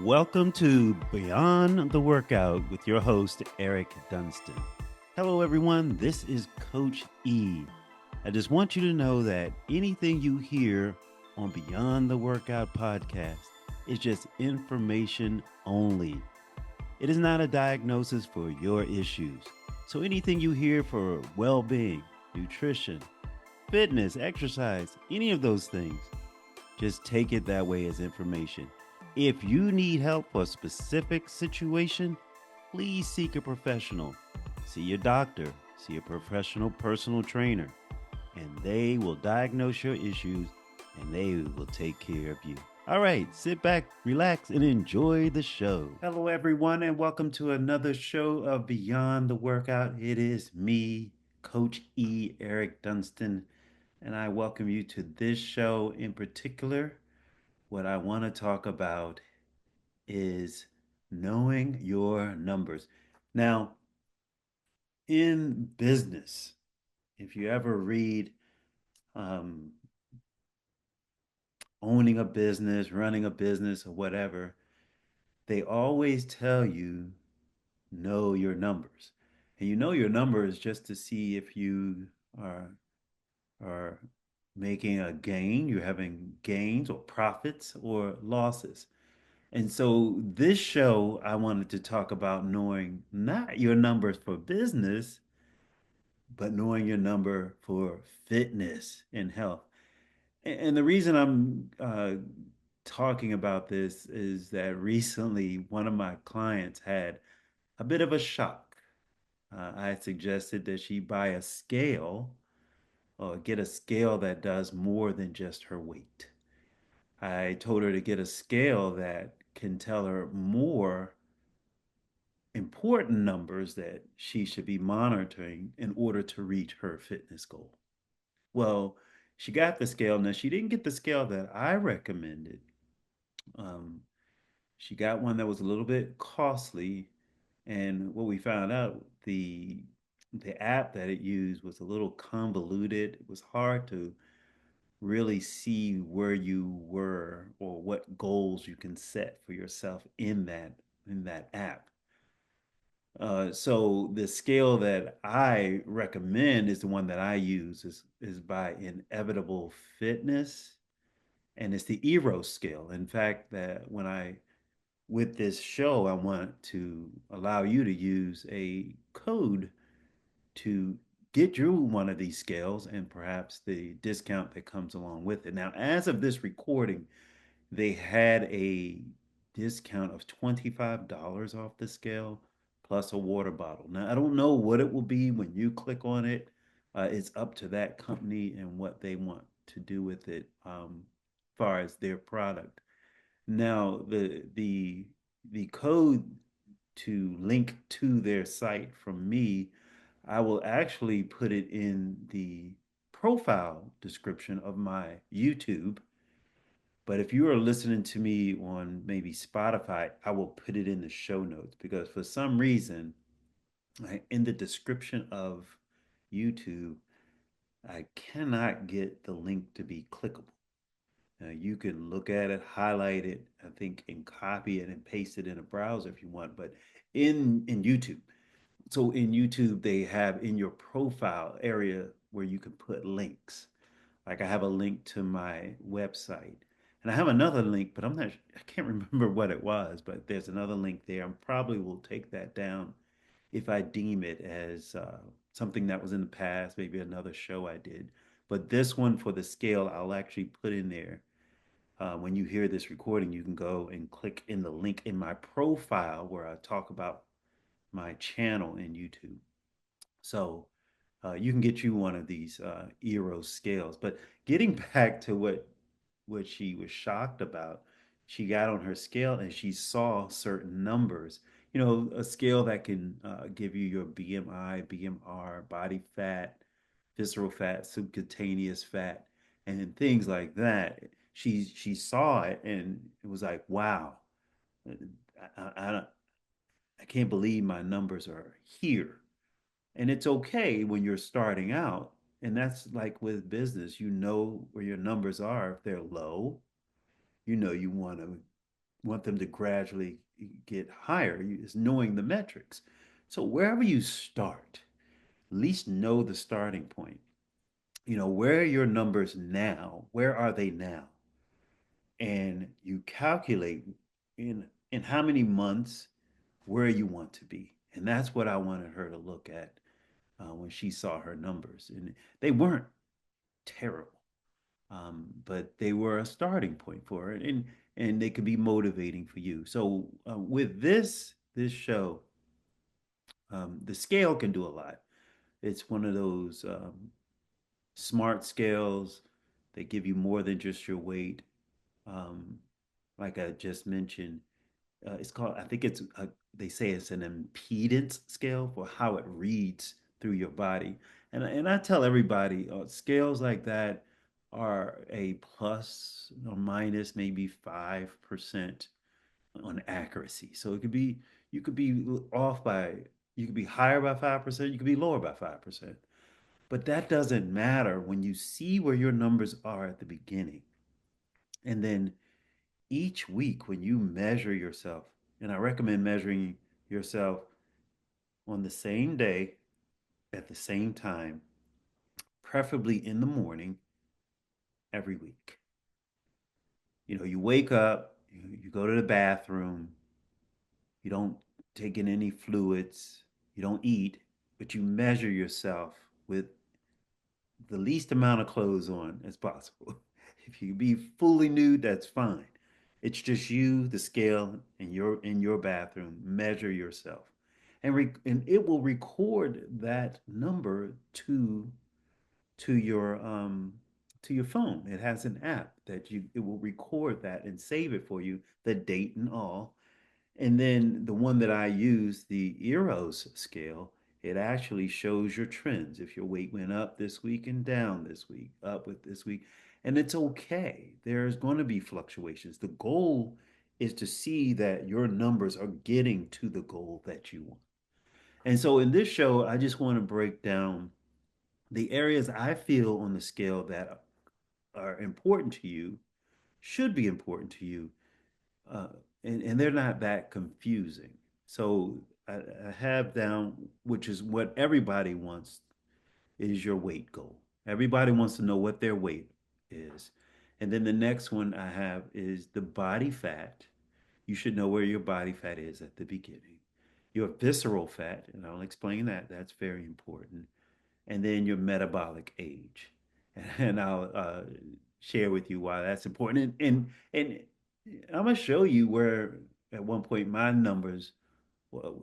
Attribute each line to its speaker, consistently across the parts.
Speaker 1: Welcome to Beyond the Workout with your host, Eric Dunstan. Hello, everyone. This is Coach E. I just want you to know that anything you hear on Beyond the Workout podcast is just information only. It is not a diagnosis for your issues. So anything you hear for well being, nutrition, fitness, exercise, any of those things, just take it that way as information. If you need help for a specific situation, please seek a professional. See your doctor, see a professional personal trainer, and they will diagnose your issues and they will take care of you. All right, sit back, relax, and enjoy the show. Hello, everyone, and welcome to another show of Beyond the Workout. It is me, Coach E. Eric Dunstan, and I welcome you to this show in particular. What I want to talk about is knowing your numbers. Now, in business, if you ever read um, owning a business, running a business, or whatever, they always tell you know your numbers. And you know your numbers just to see if you are are making a gain, you're having gains or profits or losses. And so this show, I wanted to talk about knowing not your numbers for business, but knowing your number for fitness and health. And the reason I'm talking about this is that recently one of my clients had a bit of a shock. I had suggested that she buy a scale or get a scale that does more than just her weight. I told her to get a scale that can tell her more important numbers that she should be monitoring in order to reach her fitness goal. Well, she got the scale. Now, she didn't get the scale that I recommended. Um, she got one that was a little bit costly. And what we found out, the app that it used was a little convoluted. It was hard to really see where you were or what goals you can set for yourself in that app. So the scale that I recommend is the one that I use is by Inevitable Fitness, and it's the Eros scale. In fact, that when I with this show, I want to allow you to use a code to get you one of these scales and perhaps the discount that comes along with it. Now, as of this recording, they had a discount of $25 off the scale plus a water bottle. Now, I don't know what it will be when you click on it. It's up to that company and what they want to do with it, as far as their product. Now, the code to link to their site from me, I will actually put it in the profile description of my YouTube, but if you are listening to me on maybe Spotify, I will put it in the show notes because for some reason, in the description of YouTube, I cannot get the link to be clickable. Now, you can look at it, highlight it, I think, and copy it and paste it in a browser if you want, but in YouTube. So in YouTube, they have in your profile area where you can put links. Like I have a link to my website. And I have another link, but I can't remember what it was, but there's another link there. I probably will take that down if I deem it as something that was in the past, maybe another show I did. But this one for the scale, I'll actually put in there. When you hear this recording, you can go and click in the link in my profile where I talk about my channel in YouTube. So you can get you one of these Eros scales. But getting back to what she was shocked about, she got on her scale and she saw certain numbers. You know, a scale that can give you your BMI, BMR, body fat, visceral fat, subcutaneous fat, and things like that. She saw it and it was like, wow, I I can't believe my numbers are here. And it's okay when you're starting out. And that's like with business, you know where your numbers are. If they're low, you know you want to want them to gradually get higher is knowing the metrics. So wherever you start, at least know the starting point. You know, where are your numbers now? Where are they now? And you calculate in how many months where you want to be. And that's what I wanted her to look at when she saw her numbers. And they weren't terrible, but they were a starting point for her, and they could be motivating for you. So with this show, the scale can do a lot. It's one of those smart scales. They give you more than just your weight. Um, like I just mentioned, it's called, I think they say it's an impedance scale for how it reads through your body. And I tell everybody, scales like that are a plus or minus maybe 5% on accuracy. So you could be off by, you could be higher by 5%, you could be lower by 5%. But that doesn't matter when you see where your numbers are at the beginning. And then each week when you measure yourself, and I recommend measuring yourself on the same day at the same time, preferably in the morning every week. You know, you wake up, you go to the bathroom, you don't take in any fluids, you don't eat, but you measure yourself with the least amount of clothes on as possible. If you be fully nude, that's fine. It's just you, the scale, and you're in your bathroom. Measure yourself, and it will record that number to your to your phone. It has an app that you it will record that and save it for you, the date and all. And then the one that I use, the Eros scale, it actually shows your trends. If your weight went up this week and down this week, up with this week, and it's okay. There's going to be fluctuations. The goal is to see that your numbers are getting to the goal that you want. And so in this show, I just want to break down the areas I feel on the scale that are important to you, should be important to you, uh, and they're not that confusing. So I have down, which is what everybody wants, is your weight goal. Everybody wants to know what their weight is. And then the next one I have is the body fat. You should know where your body fat is at the beginning. Your visceral fat, and I'll explain that. That's very important. And then your metabolic age. And I'll share with you why that's important. And I'm gonna show you where at one point my numbers, well,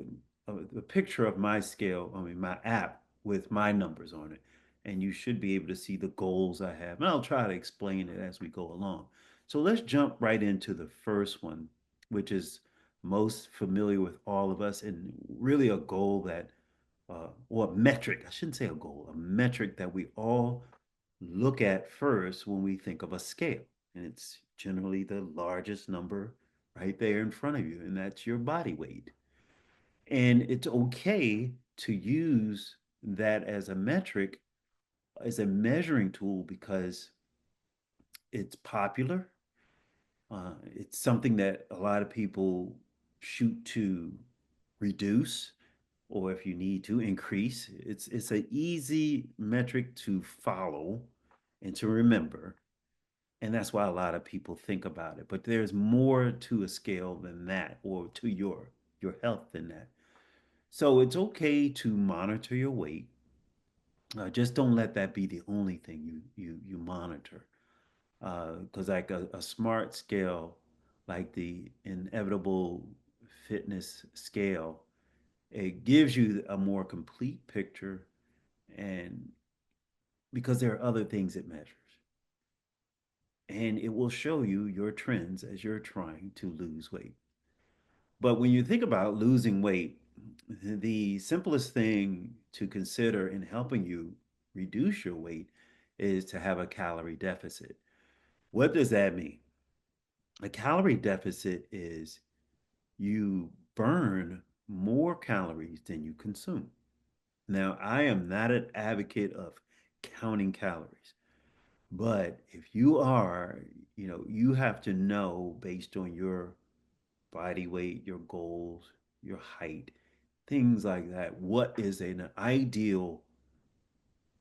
Speaker 1: a picture of my scale, I mean my app with my numbers on it, and you should be able to see the goals I have. And I'll try to explain it as we go along. So let's jump right into the first one, which is most familiar with all of us, and really a goal that, or a metric, I shouldn't say a goal, a metric that we all look at first when we think of a scale. And it's generally the largest number right there in front of you, and that's your body weight. And it's okay to use that as a metric, as a measuring tool, because it's popular. It's something that a lot of people shoot to reduce, or if you need to increase. It's an easy metric to follow and to remember. And that's why a lot of people think about it. But there's more to a scale than that, or to your health than that. So it's okay to monitor your weight. Just don't let that be the only thing you monitor. Because like a smart scale, like the inevitable fitness scale, it gives you a more complete picture, and because there are other things it measures, and it will show you your trends as you're trying to lose weight. But when you think about losing weight, the simplest thing to consider in helping you reduce your weight is to have a calorie deficit. What does that mean? A calorie deficit is you burn more calories than you consume. Now, I am not an advocate of counting calories, but if you are, you know, you have to know based on your body weight, your goals, your height, things like that. What is an ideal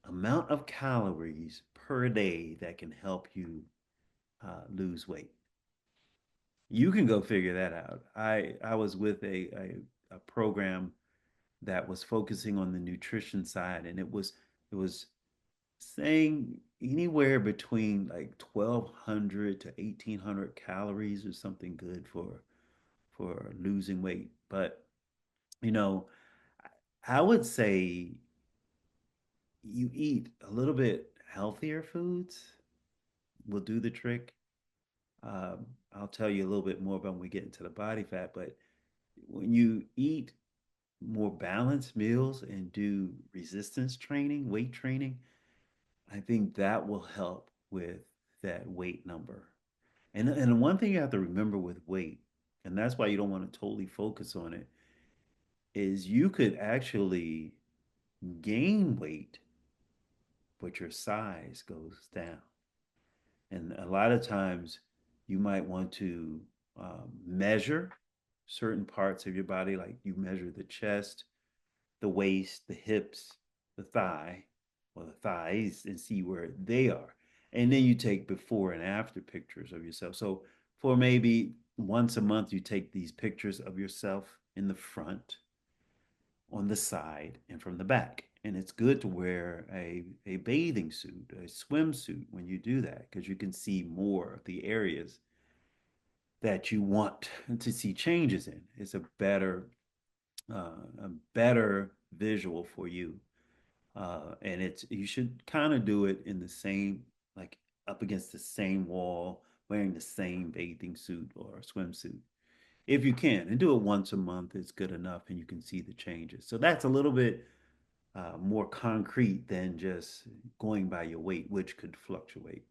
Speaker 1: amount of calories per day that can help you lose weight? You can go figure that out. I was with a program that was focusing on the nutrition side, and it was saying anywhere between like 1,200 to 1,800 calories or something good for losing weight. But you know, I would say you eat a little bit healthier foods will do the trick. I'll tell you a little bit more about when we get into the body fat, but when you eat more balanced meals and do resistance training, weight training, I think that will help with that weight number. And one thing you have to remember with weight, and that's why you don't want to totally focus on it, is you could actually gain weight, but your size goes down. And a lot of times you might want to measure certain parts of your body, like you measure the chest, the waist, the hips, the thigh, or the thighs, and see where they are. And then you take before and after pictures of yourself. So for maybe once a month, you take these pictures of yourself in the front, on the side, and from the back. And it's good to wear a bathing suit, a swimsuit when you do that, because you can see more of the areas that you want to see changes in. It's a better visual for you. And it's you should kind of do it in the same, like up against the same wall, wearing the same bathing suit or swimsuit if you can, and do it once a month. It's good enough, and you can see the changes. So that's a little bit more concrete than just going by your weight, which could fluctuate.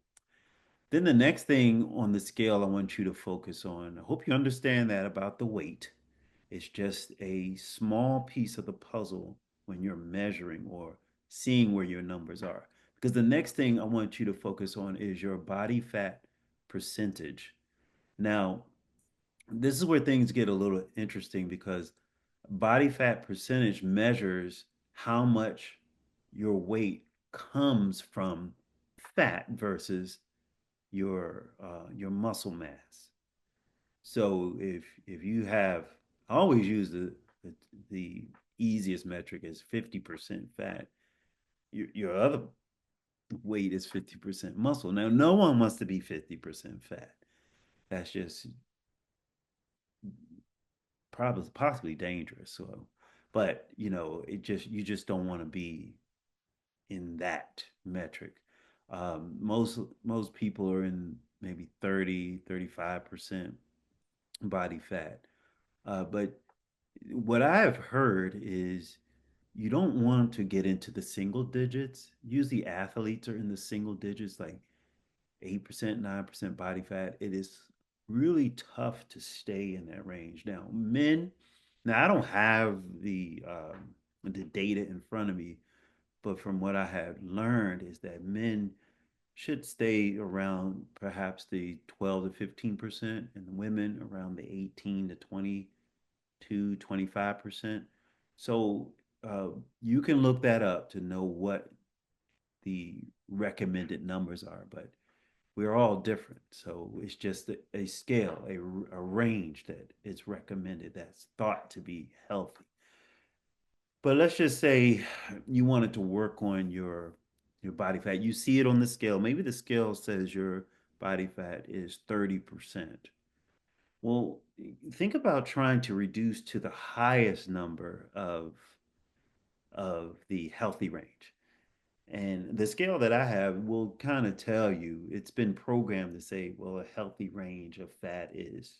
Speaker 1: Then the next thing on the scale I want you to focus on, I hope you understand that about the weight. It's just a small piece of the puzzle when you're measuring or seeing where your numbers are. Because the next thing I want you to focus on is your body fat percentage. Now, this is where things get a little interesting because body fat percentage measures how much your weight comes from fat versus your muscle mass. So if you have, I always use the easiest metric is 50% fat. Your other weight is 50% muscle. Now, no one wants to be 50% fat. That's just probably possibly dangerous. So, but it just you just don't want to be in that metric. Most people are in maybe 35% body fat. But what I've heard is you don't want to get into the single digits. Usually athletes are in the single digits, like 8%, 9% body fat. It is really tough to stay in that range. Now I don't have the data in front of me, but from what I have learned is that men should stay around perhaps the 12 to 15%, and the women around the 18 to 22, 25%. So uh, you can look that up to know what the recommended numbers are, but we're all different. So it's just a scale, a range that is recommended that's thought to be healthy. But let's just say you wanted to work on your body fat. You see it on the scale. Maybe the scale says your body fat is 30%. Well, think about trying to reduce to the highest number of the healthy range. And the scale that I have will kind of tell you it's been programmed to say, well, a healthy range of fat is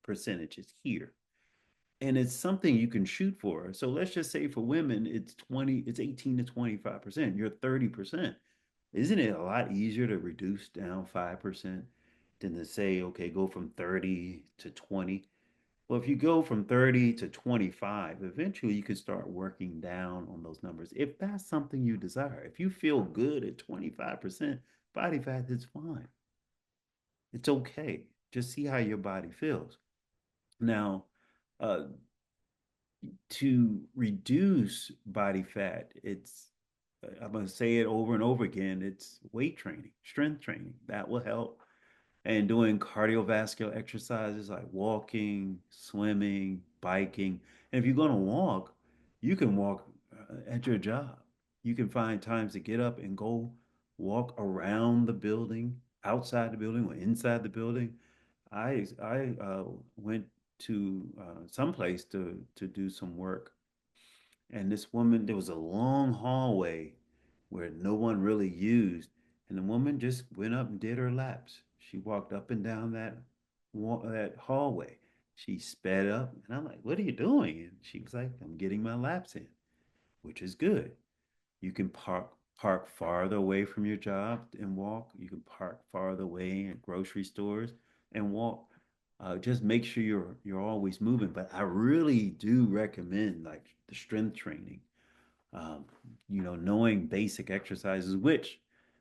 Speaker 1: percentages here. And it's something you can shoot for. So let's just say for women, it's 18 to 25%. You're 30%. Isn't it a lot easier to reduce down 5% than to say, okay, go from 30 to 20? Well, if you go from 30 to 25, eventually you can start working down on those numbers. If that's something you desire, if you feel good at 25% body fat, it's fine. It's okay. Just see how your body feels. Now, uh, to reduce body fat, I'm going to say it over and over again, it's weight training, strength training. That will help. And doing cardiovascular exercises like walking, swimming, biking. And if you're going to walk, you can walk at your job. You can find times to get up and go walk around the building, outside the building, or inside the building. I went to some place to do some work, and this woman, there was a long hallway where no one really used, and the woman just went up and did her laps. She walked up and down that hallway. She sped up, and I'm like, "What are you doing?" And she was like, "I'm getting my laps in," which is good. You can park farther away from your job and walk. You can park farther away at grocery stores and walk. Just make sure you're always moving. But I really do recommend like the strength training. Um, knowing basic exercises, which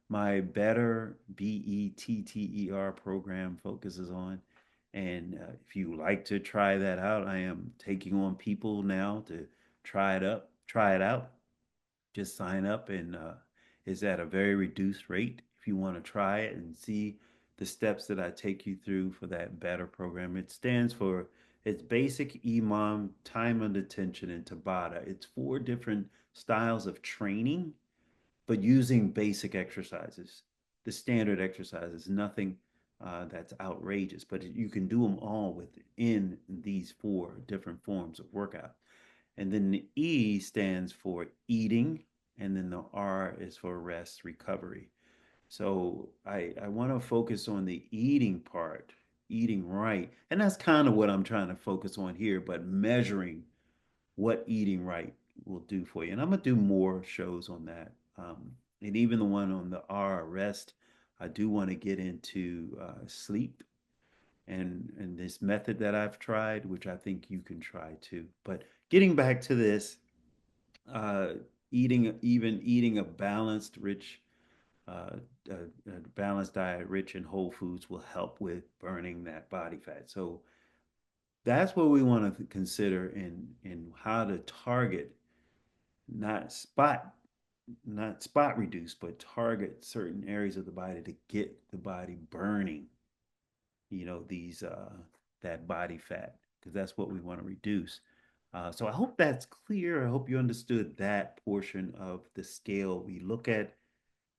Speaker 1: my Better BETTER program focuses on. And if you like to try that out, I am taking on people now to try it out. Just sign up, and it's at a very reduced rate if you want to try it and see the steps that I take you through for that better program. It stands for it's basic EMOM, time under tension, and Tabata. It's four different styles of training, but using basic exercises, the standard exercises, nothing that's outrageous, but you can do them all within these four different forms of workout. And then the E stands for eating, and then the R is for rest recovery. So I want to focus on the eating part, eating right. And that's kind of what I'm trying to focus on here, but measuring what eating right will do for you. And I'm going to do more shows on that. And even the one on the R, rest, I do want to get into sleep and this method that I've tried, which I think you can try too. But getting back to this, uh, eating a balanced, rich, uh, balanced diet, rich in whole foods, will help with burning that body fat. So that's what we want to consider in how to target, not spot not spot reduce, but target certain areas of the body to get the body burning, these that body fat, because that's what we want to reduce. So I hope that's clear. I hope you understood that portion of the scale. We look at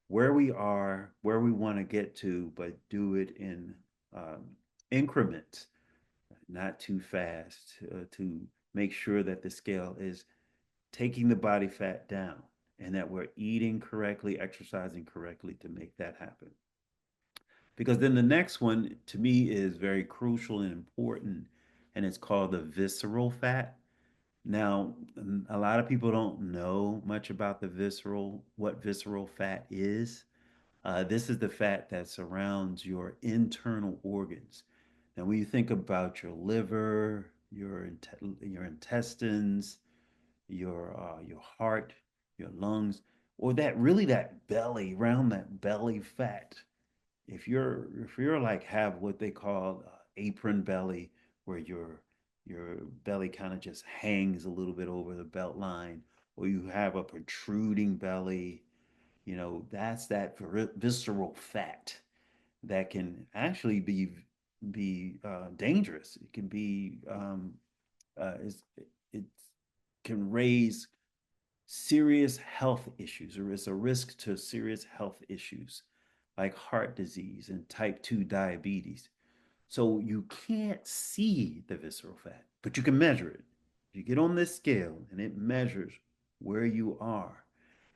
Speaker 1: where we are, where we want to get to, but do it in um, increments, not too fast, to make sure that the scale is taking the body fat down and that we're eating correctly, exercising correctly to make that happen. Because then the next one to me is very crucial and important, and it's called the visceral fat. Now, a lot of people don't know much about what visceral fat is. This is the fat that surrounds your internal organs. Now, when you think about your liver, your intestines, your heart, your lungs, or that belly, around that belly fat, if you're like have what they call apron belly, where your belly kind of just hangs a little bit over the belt line, or you have a protruding belly, that's that visceral fat that can actually be dangerous. It can be it can raise serious health issues, or it's a risk to serious health issues like heart disease and type 2 diabetes. So you can't see the visceral fat, but you can measure it. You get on this scale and it measures where you are,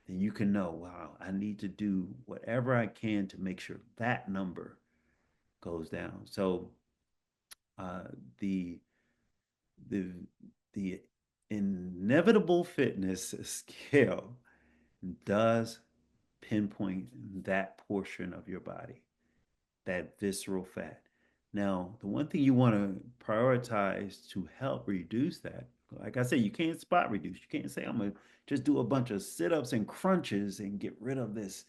Speaker 1: then you can know, wow, I need to do whatever I can to make sure that number goes down. So uh, the the the inevitable fitness scale does pinpoint that portion of your body, that visceral fat. Now, the one thing you want to prioritize to help reduce that, like I said, you can't spot reduce. You can't say, I'm going to just do a bunch of sit ups and crunches and get rid of this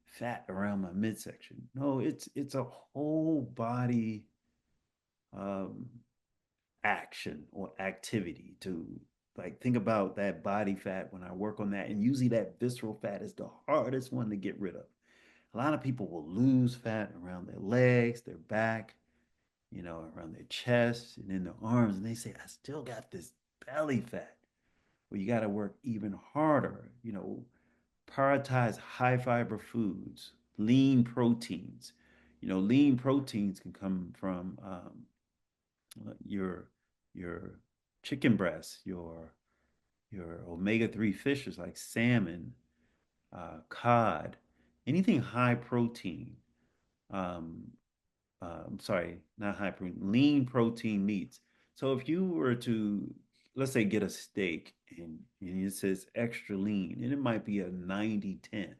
Speaker 1: fat around my midsection. No, it's a whole body um, action or activity to like think about that body fat when I work on that. And usually that visceral fat is the hardest one to get rid of. A lot of people will lose fat around their legs, their back, around their chest and in their arms. And they say, I still got this belly fat. Well, you got to work even harder, prioritize high fiber foods, lean proteins. Lean proteins can come from your your chicken breast, your omega-3 fishes like salmon, cod, anything high protein. Um, I'm sorry, not high protein, lean protein meats. So if you were to, let's say, get a steak and it says extra lean, and it might be a 90-10.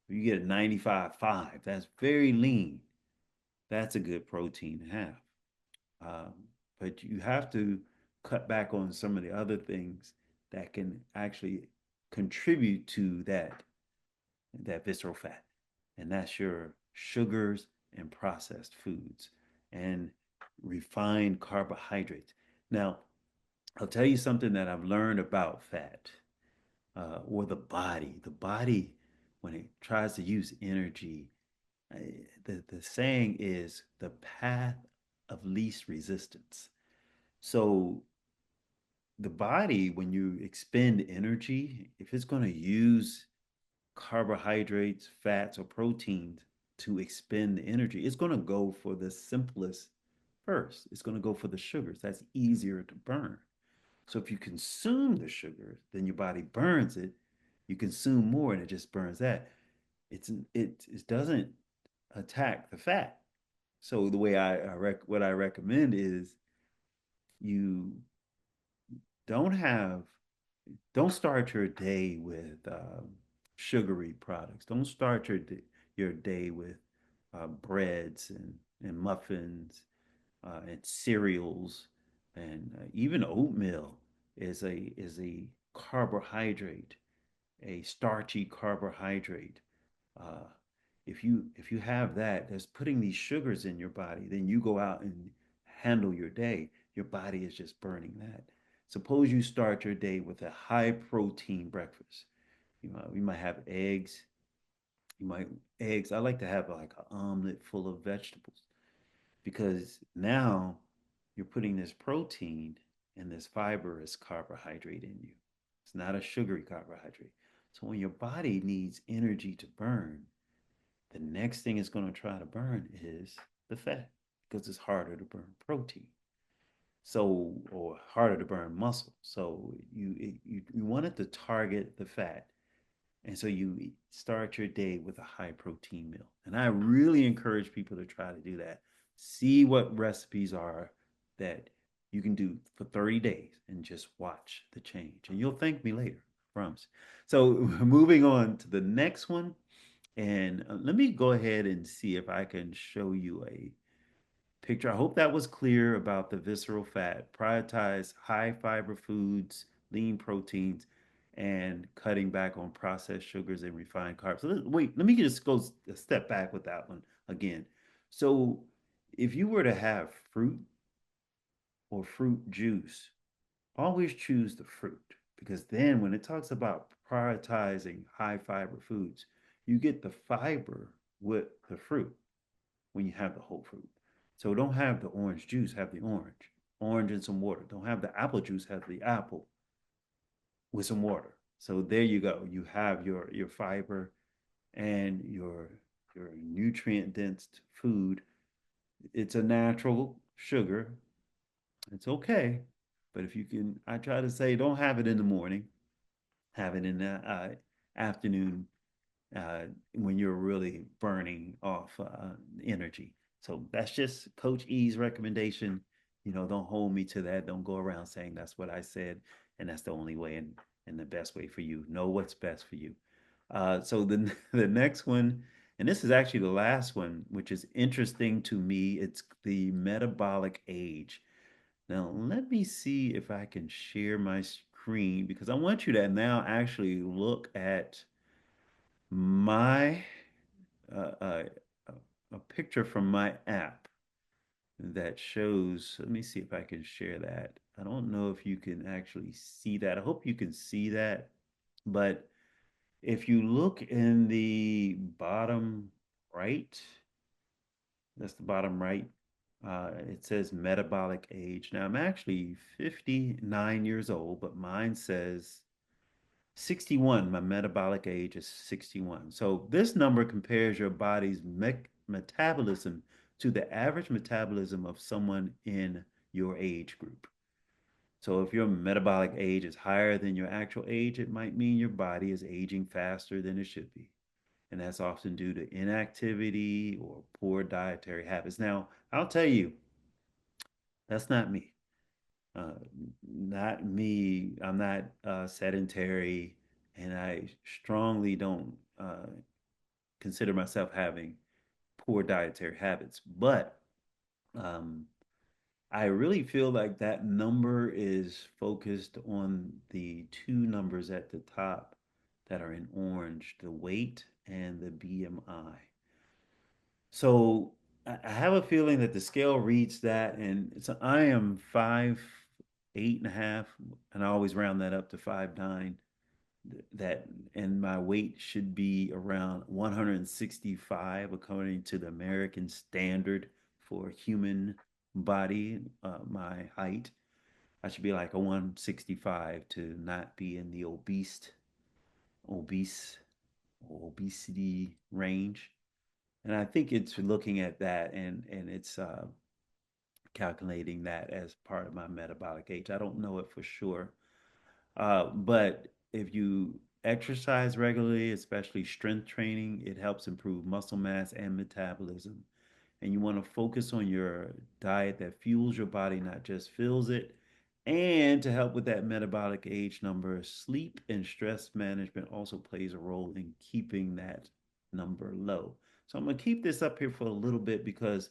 Speaker 1: You get a 95-5, that's very lean. That's a good protein to have. Um, but you have to cut back on some of the other things that can actually contribute to that visceral fat. And that's your sugars and processed foods and refined carbohydrates. Now, I'll tell you something that I've learned about fat or the body. The body, when it tries to use energy, uh, the saying is the path of least resistance. So the body, when you expend energy, if it's going to use carbohydrates, fats, or proteins to expend the energy, it's going to go for the simplest first. It's going to go for the sugars. That's easier to burn. So if you consume the sugar, then your body burns it. You consume more, and it just burns that. It doesn't attack the fat. So the way what I recommend is you don't have don't start your day with sugary products. Don't start your day with breads and muffins and cereals and even oatmeal is a carbohydrate, a starchy carbohydrate. Uh, if you have that, that's putting these sugars in your body. Then you go out and handle your day. Your body is just burning that. Suppose you start your day with a high protein breakfast. You might have eggs. You might eggs. I like to have like an omelet full of vegetables because now you're putting this protein and this fiber as carbohydrate in you. It's not a sugary carbohydrate. So when your body needs energy to burn, the next thing it's going to try to burn is the fat because it's harder to burn protein. So, or harder to burn muscle. So you want it to target the fat, and so you start your day with a high protein meal. And I really encourage people to try to do that. See what recipes are that you can do for 30 days and just watch the change. And you'll thank me later, I promise. So moving on to the next one. And let me go ahead and see if I can show you a picture. I hope that was clear about the visceral fat. Prioritize high fiber foods, lean proteins, and cutting back on processed sugars and refined carbs. So wait, let me just go a step back with that one again. So if you were to have fruit or fruit juice, always choose the fruit because then when it talks about prioritizing high fiber foods, you get the fiber with the fruit when you have the whole fruit. So don't have the orange juice, have the orange. Orange and some water. Don't have the apple juice, have the apple with some water. So there you go. You have your fiber and your nutrient dense food. It's a natural sugar. It's okay. But if you can, I try to say don't have it in the morning, have it in the afternoon when you're really burning off energy. So that's just Coach E's recommendation. Don't hold me to that. Don't go around saying that's what I said and that's the only way and the best way for you. Know what's best for you. So the the next one, and this is actually the last one, which is interesting to me. It's the metabolic age. Now, let me see if I can share my screen because I want you to now actually look at my uh, uh, a picture from my app. that shows. Let me see if I can share that. I don't know if you can actually see that. I hope you can see that. But if you look in the bottom right, that's the bottom right, it says metabolic age. Now I'm actually 59 years old, but mine says 61. My metabolic age is 61. So this number compares your body's metabolism to the average metabolism of someone in your age group. So if your metabolic age is higher than your actual age, it might mean your body is aging faster than it should be. And that's often due to inactivity or poor dietary habits. Now, I'll tell you, that's not me. Uh, Not me. I'm not sedentary, and I strongly don't consider myself having poor dietary habits. But um, I really feel like that number is focused on the two numbers at the top that are in orange, the weight and the BMI. So I have a feeling that the scale reads that, and so I am 5'8.5", and I always round that up to 5'9". That and my weight should be around 165 according to the American standard for human body. My height, I should be like a 165 to not be in the obese, obesity range. And I think it's looking at that and it's calculating that as part of my metabolic age. I don't know it for sure. But if you exercise regularly, especially strength training, it helps improve muscle mass and metabolism. And you want to focus on your diet that fuels your body, not just fills it. And to help with that metabolic age number, sleep and stress management also plays a role in keeping that number low. So I'm going to keep this up here for a little bit because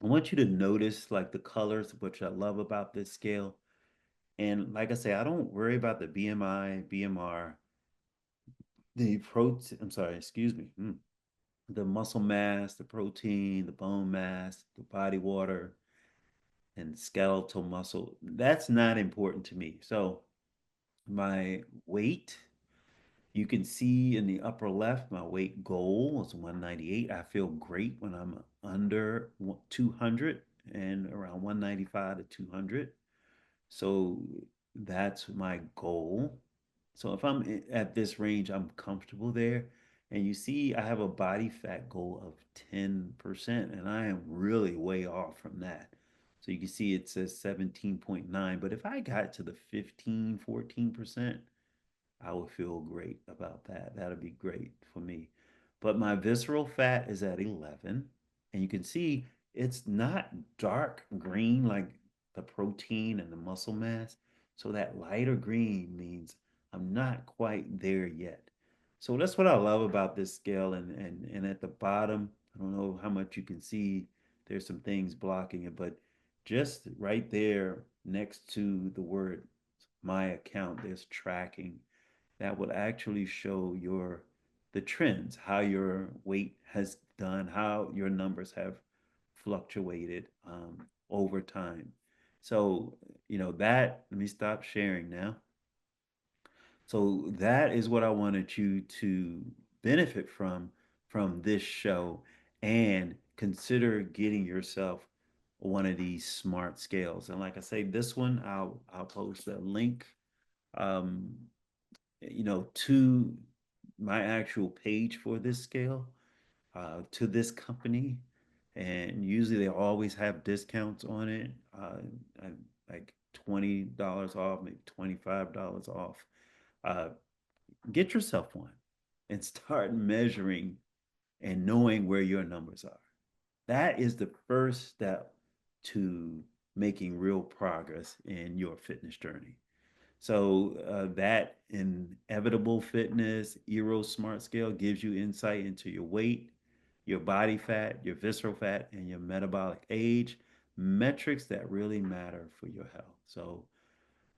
Speaker 1: I want you to notice like the colors, which I love about this scale. And like I say, I don't worry about the BMI, BMR, the protein, I'm sorry, excuse me, the muscle mass, the protein, the bone mass, the body water, and skeletal muscle. That's not important to me. So my weight, you can see in the upper left, my weight goal is 198. I feel great when I'm under 200 and around 195 to 200. So that's my goal. So if I'm at this range, I'm comfortable there. And you see, I have a body fat goal of 10%, and I am really way off from that. So you can see it says 17.9. But if I got to the 15, 14%, I would feel great about that. That'd be great for me. But my visceral fat is at 11. And you can see it's not dark green like the protein and the muscle mass. So that lighter green means I'm not quite there yet. So that's what I love about this scale. And at the bottom, I don't know how much you can see, there's some things blocking it, but just right there next to the word my account, there's tracking that will actually show the trends, how your weight has done, how your numbers have fluctuated over time. So, that, let me stop sharing now. So that is what I wanted you to benefit from this show and consider getting yourself one of these smart scales. And like I say, this one I'll post a link um, to my actual page for this scale, to this company. And usually they always have discounts on it, I, like $20 off, maybe $25 off. Uh, get yourself one and start measuring and knowing where your numbers are. That is the first step to making real progress in your fitness journey. So that inevitable fitness Eros Smart Scale gives you insight into your weight, your body fat, your visceral fat, and your metabolic age, metrics that really matter for your health. So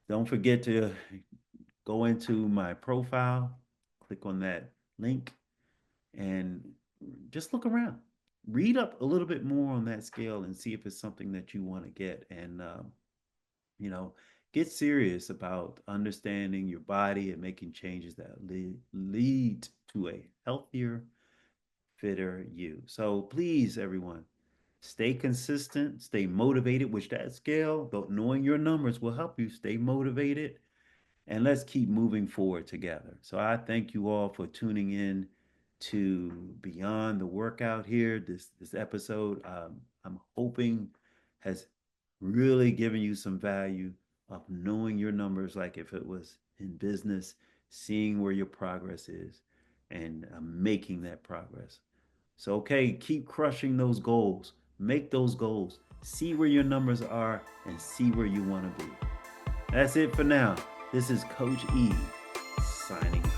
Speaker 1: don't forget to go into my profile, click on that link, and just look around. read up a little bit more on that scale and see if it's something that you want to get. And, you know, get serious about understanding your body and making changes that lead to a healthier, fitter you. So please, everyone, stay consistent, stay motivated, which that scale, though knowing your numbers will help you stay motivated, and let's keep moving forward together. So I thank you all for tuning in to Beyond the Workout here. This episode, I'm hoping, has really given you some value of knowing your numbers, like if it was in business, seeing where your progress is, and making that progress. So, okay, keep crushing those goals. Make those goals. See where your numbers are and see where you want to be. That's it for now. This is Coach E signing out.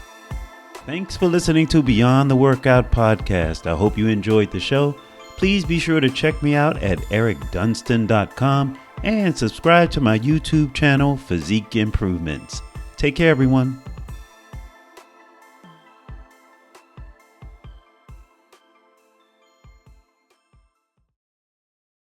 Speaker 1: Thanks for listening to Beyond the Workout podcast. I hope you enjoyed the show. Please be sure to check me out at ericdunston.com and subscribe to my YouTube channel, Physique Improvements. Take care, everyone.